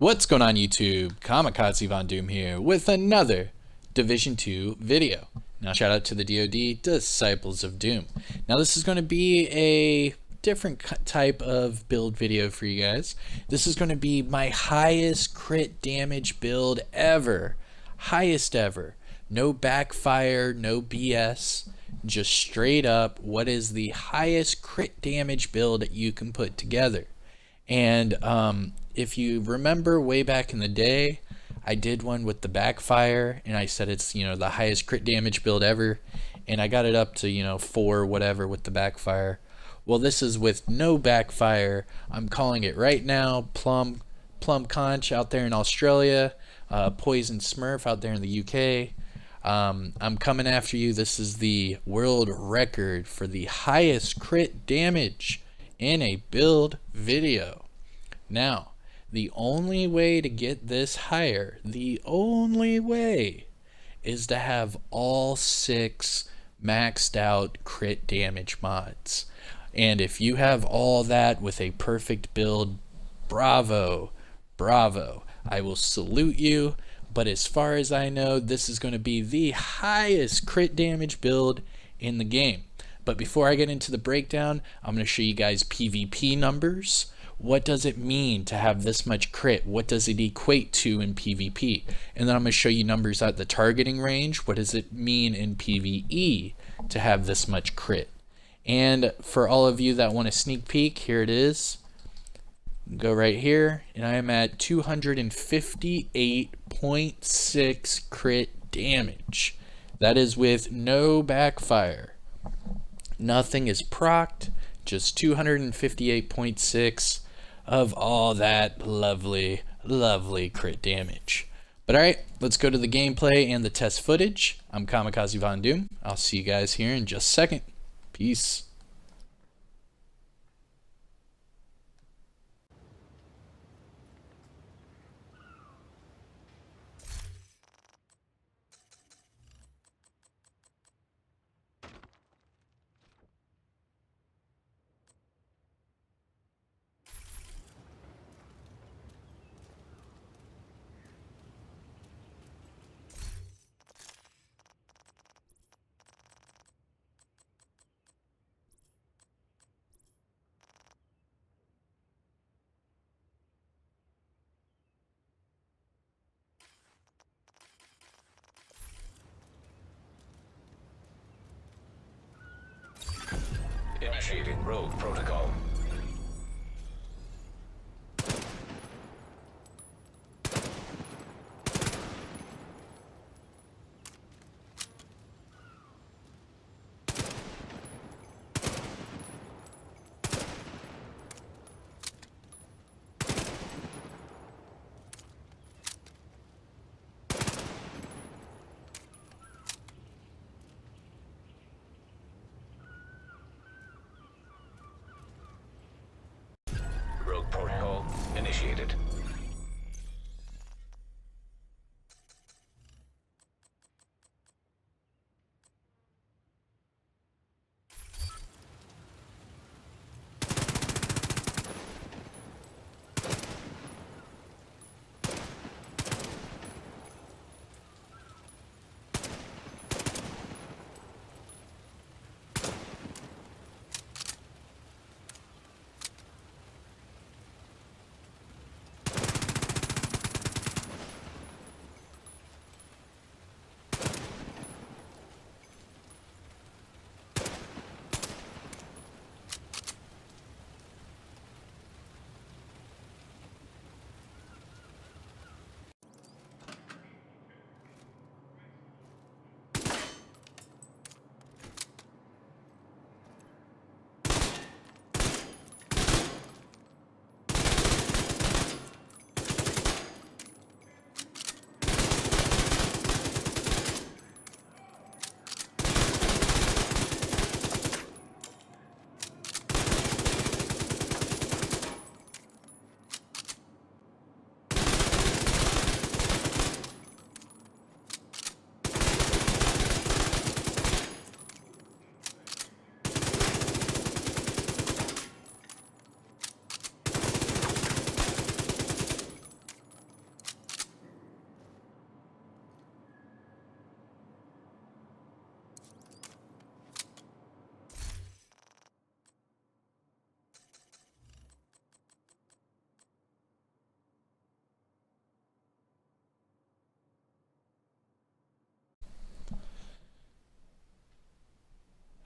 What's going on YouTube? Kamikazevondoom here with another Division 2 video. Now shout out to the DoD, Disciples of Doom. Now this is going to be a different type of build video for you guys. This is going to be my highest crit damage build ever. Highest ever. No backfire, no BS. Just straight up what is the highest crit damage build that you can put together. And if you remember way back in the day, I did one with the Backfire, and I said it's, the highest crit damage build ever, and I got it up to, 4 whatever with the Backfire. Well, this is with no Backfire. I'm calling it right now. Plum Conch out there in Australia, Poison Smurf out there in the UK. I'm coming after you. This is the world record for the highest crit damage in a build video. Now, the only way to get this higher, the only way, is to have all 6 maxed out crit damage mods. And if you have all that with a perfect build, bravo, bravo. I will salute you. But as far as I know, this is going to be the highest crit damage build in the game. But before I get into the breakdown, I'm going to show you guys PvP numbers. What does it mean to have this much crit? What does it equate to in PvP? And then I'm going to show you numbers at the targeting range. What does it mean in PvE to have this much crit? And for all of you that want a sneak peek, here it is. Go right here, and I am at 258.6 crit damage. That is with no backfire. Nothing is procced, just 258.6 of all that lovely, lovely crit damage. But alright, let's go to the gameplay and the test footage. I'm Kamikazevondoom. I'll see you guys here in just a second. Peace. Initiating rogue protocol. Rogue protocol initiated.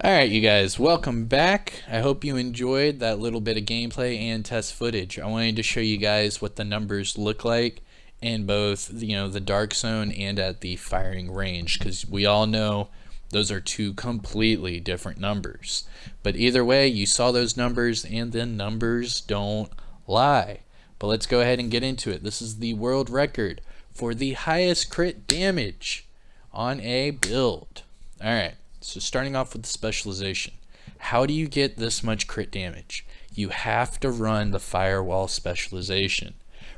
Alright, you guys, welcome back. I hope you enjoyed that little bit of gameplay and test footage. I wanted to show you guys what the numbers look like in both, the dark zone and at the firing range, because we all know those are two completely different numbers. But either way, you saw those numbers, and the numbers don't lie. But let's go ahead and get into it. This is the world record for the highest crit damage on a build. Alright. So starting off with the specialization, how do you get this much crit damage? You have to run the firewall specialization.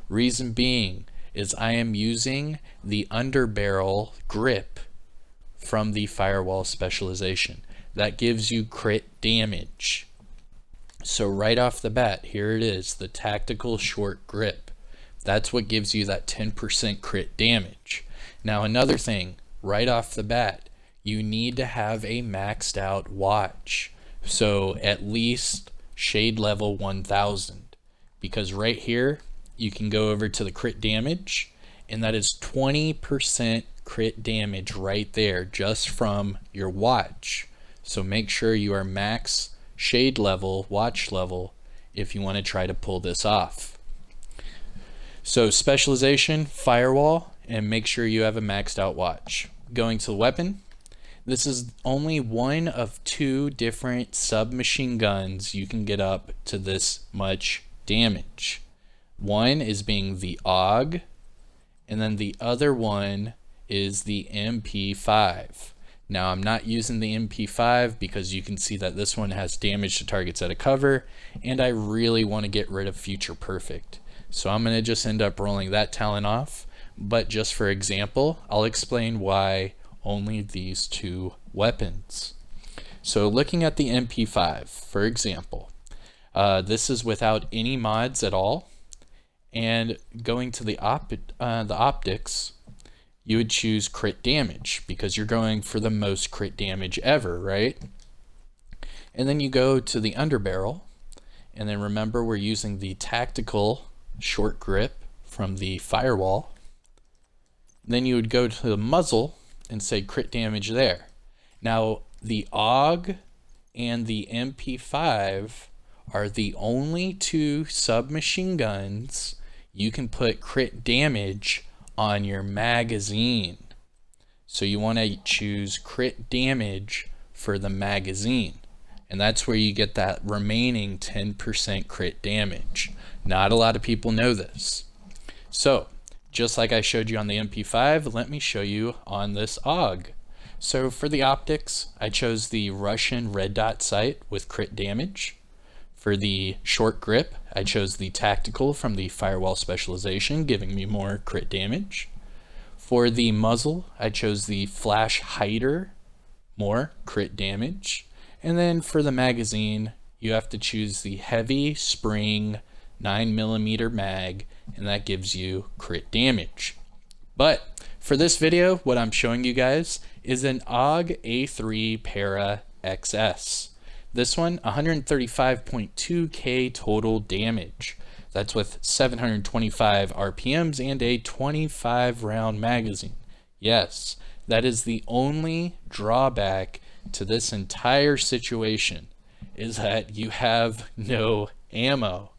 Reason being is I am using the underbarrel grip from the firewall specialization. That gives you crit damage. So right off the bat, here it is, the tactical short grip. That's what gives you that 10% crit damage. Now another thing, right off the bat, you need to have a maxed out watch. So at least shade level 1000, because right here you can go over to the crit damage, and that is 20% crit damage right there just from your watch. So make sure you are max shade level, watch level, if you want to try to pull this off. So specialization, firewall, and make sure you have a maxed out watch. Going to the weapon, this is only one of two different submachine guns you can get up to this much damage. One is being the AUG, and then the other one is the MP5. Now I'm not using the MP5 because you can see that this one has damage to targets at a cover, and I really want to get rid of Future Perfect. So I'm going to just end up rolling that talent off, but just for example, I'll explain why only these two weapons. So looking at the MP5, for example, this is without any mods at all, and going to the optics, you would choose crit damage because you're going for the most crit damage ever, right? And then you go to the underbarrel, and then remember we're using the tactical short grip from the firewall. Then you would go to the muzzle and say crit damage there. Now the AUG and the MP5 are the only two submachine guns you can put crit damage on your magazine. So you want to choose crit damage for the magazine, and that's where you get that remaining 10% crit damage. Not a lot of people know this. So just like I showed you on the MP5, let me show you on this AUG. So for the optics, I chose the Russian red dot sight with crit damage. For the short grip, I chose the tactical from the firewall specialization, giving me more crit damage. For the muzzle, I chose the flash hider, more crit damage. And then for the magazine, you have to choose the heavy spring 9mm mag, and that gives you crit damage. But for this video, what I'm showing you guys is an AUG A3 Para XS. This one, 135.2k total damage. That's with 725 RPMs and a 25 round magazine. Yes, that is the only drawback to this entire situation, is that you have no ammo.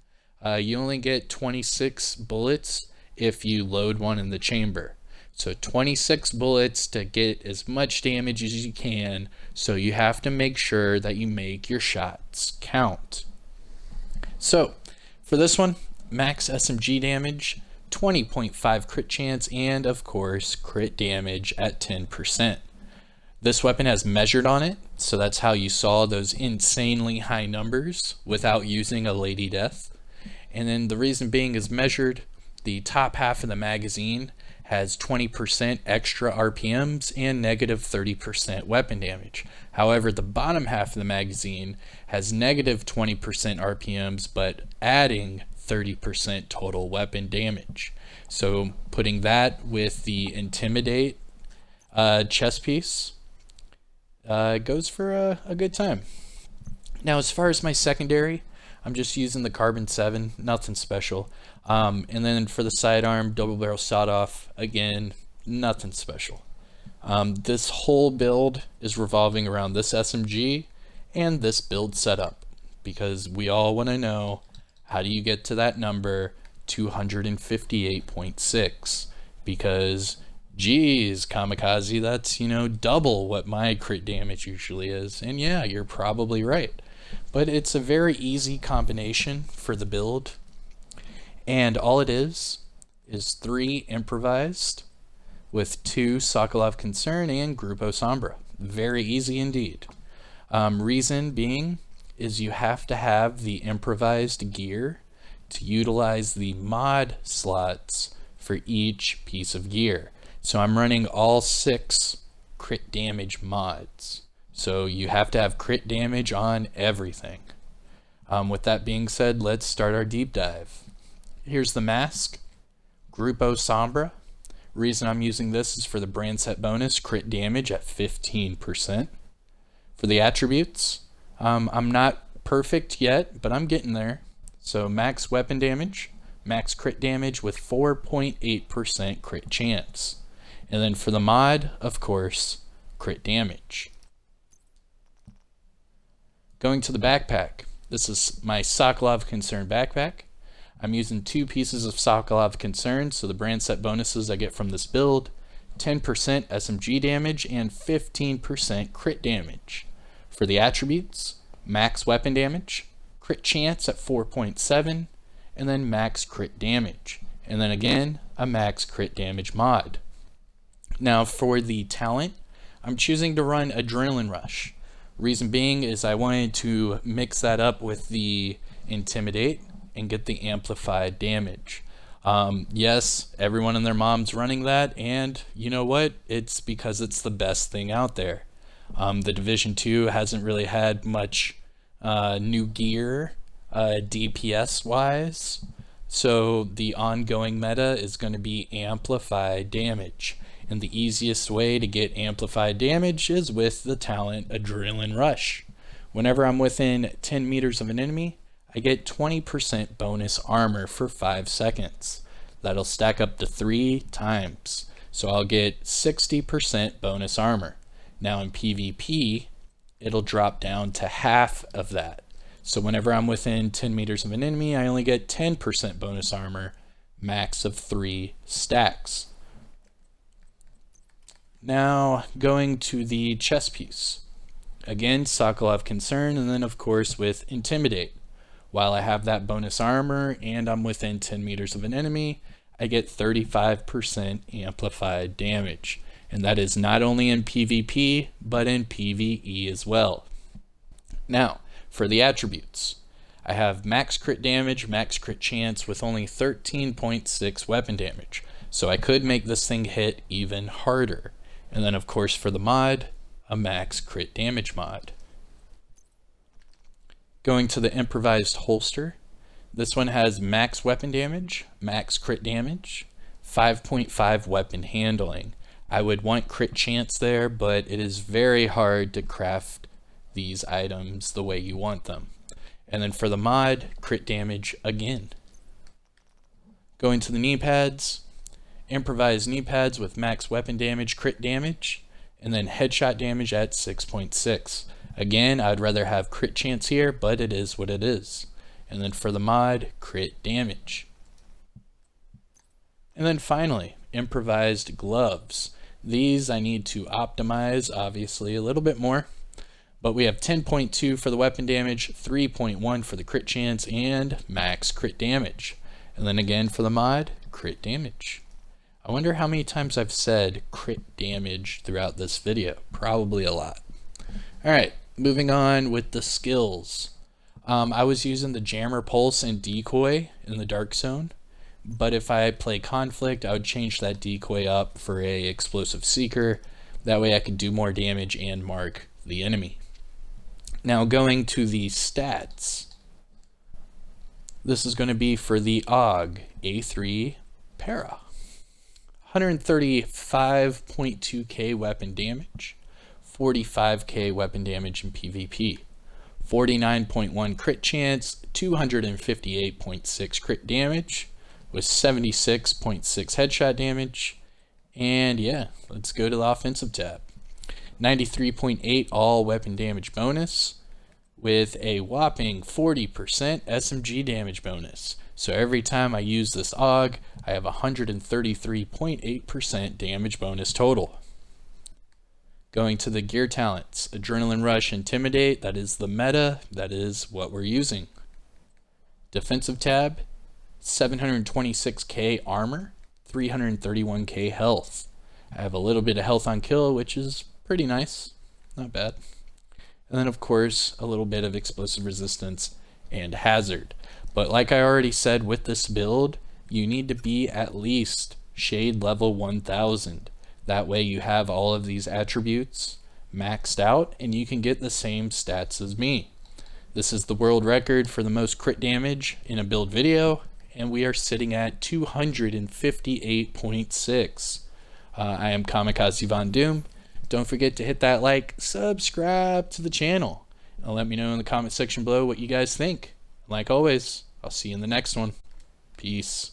You only get 26 bullets if you load one in the chamber. So 26 bullets to get as much damage as you can, so you have to make sure that you make your shots count. So for this one, max SMG damage, 20.5 crit chance, and of course crit damage at 10%. This weapon has measured on it, so that's how you saw those insanely high numbers without using a Lady Death. And then the reason being is measured, the top half of the magazine has 20% extra RPMs and negative 30% weapon damage. However, the bottom half of the magazine has negative 20% RPMs, but adding 30% total weapon damage. So putting that with the Intimidate chest piece goes for a good time. Now, as far as my secondary, I'm just using the Carbon 7, nothing special. And then for the sidearm, double barrel sawed off, again, nothing special. This whole build is revolving around this SMG and this build setup, because we all want to know, how do you get to that number 258.6? Because geez, Kamikaze, that's, double what my crit damage usually is. And yeah, you're probably right. But it's a very easy combination for the build. And all it is 3 improvised with 2 Sokolov Concern and Grupo Sombra. Very easy indeed. Reason being is you have to have the improvised gear to utilize the mod slots for each piece of gear. So I'm running all 6 crit damage mods. So you have to have crit damage on everything. With that being said, let's start our deep dive. Here's the mask, Grupo Sombra. Reason I'm using this is for the brand set bonus, crit damage at 15%. For the attributes, I'm not perfect yet, but I'm getting there. So max weapon damage, max crit damage with 4.8% crit chance. And then for the mod, of course, crit damage. Going to the backpack. This is my Sokolov Concern backpack. I'm using 2 pieces of Sokolov Concern, so the brand set bonuses I get from this build, 10% SMG damage and 15% crit damage. For the attributes, max weapon damage, crit chance at 4.7, and then max crit damage. And then again, a max crit damage mod. Now for the talent, I'm choosing to run Adrenaline Rush. Reason being is I wanted to mix that up with the Intimidate and get the amplified damage. Yes, everyone and their mom's running that, and you know what? It's because it's the best thing out there. The Division 2 hasn't really had much new gear DPS wise, so the ongoing meta is going to be amplified damage. And the easiest way to get amplified damage is with the talent Adrenaline Rush. Whenever I'm within 10 meters of an enemy, I get 20% bonus armor for 5 seconds. That'll stack up to 3 times. So I'll get 60% bonus armor. Now in PvP, it'll drop down to half of that. So whenever I'm within 10 meters of an enemy, I only get 10% bonus armor, max of 3 stacks. Now, going to the chest piece. Again, Sokolov Concern, and then of course with Intimidate. While I have that bonus armor and I'm within 10 meters of an enemy, I get 35% amplified damage. And that is not only in PvP, but in PvE as well. Now, for the attributes. I have max crit damage, max crit chance with only 13.6 weapon damage. So I could make this thing hit even harder. And then of course for the mod, a max crit damage mod. Going to the improvised holster. This one has max weapon damage, max crit damage, 5.5 weapon handling. I would want crit chance there, but it is very hard to craft these items the way you want them. And then for the mod, crit damage again. Going to the knee pads. Improvised knee pads with max weapon damage, crit damage, and then headshot damage at 6.6. Again, I'd rather have crit chance here, but it is what it is. And then for the mod, crit damage. And then finally, improvised gloves. These I need to optimize, obviously, a little bit more. But we have 10.2 for the weapon damage, 3.1 for the crit chance, and max crit damage. And then again for the mod, crit damage. I wonder how many times I've said crit damage throughout this video. Probably a lot. Alright, moving on with the skills. I was using the Jammer Pulse and Decoy in the Dark Zone, but if I play Conflict, I would change that Decoy up for a Explosive Seeker. That way I could do more damage and mark the enemy. Now going to the stats. This is going to be for the AUG A3 Para. 135.2k weapon damage, 45k weapon damage in PvP, 49.1 crit chance, 258.6 crit damage with 76.6 headshot damage. And yeah, let's go to the offensive tab. 93.8 all weapon damage bonus, with a whopping 40% SMG damage bonus. So every time I use this AUG, I have 133.8% damage bonus total. Going to the gear talents, Adrenaline Rush, Intimidate, that is the meta, that is what we're using. Defensive tab, 726k armor, 331k health. I have a little bit of health on kill, which is pretty nice, not bad. And then of course, a little bit of explosive resistance and hazard. But like I already said with this build, you need to be at least shade level 1000. That way you have all of these attributes maxed out and you can get the same stats as me. This is the world record for the most crit damage in a build video, and we are sitting at 258.6. I am Kamikazevondoom. Don't forget to hit that like, subscribe to the channel, and let me know in the comment section below what you guys think. Like always, I'll see you in the next one. Peace.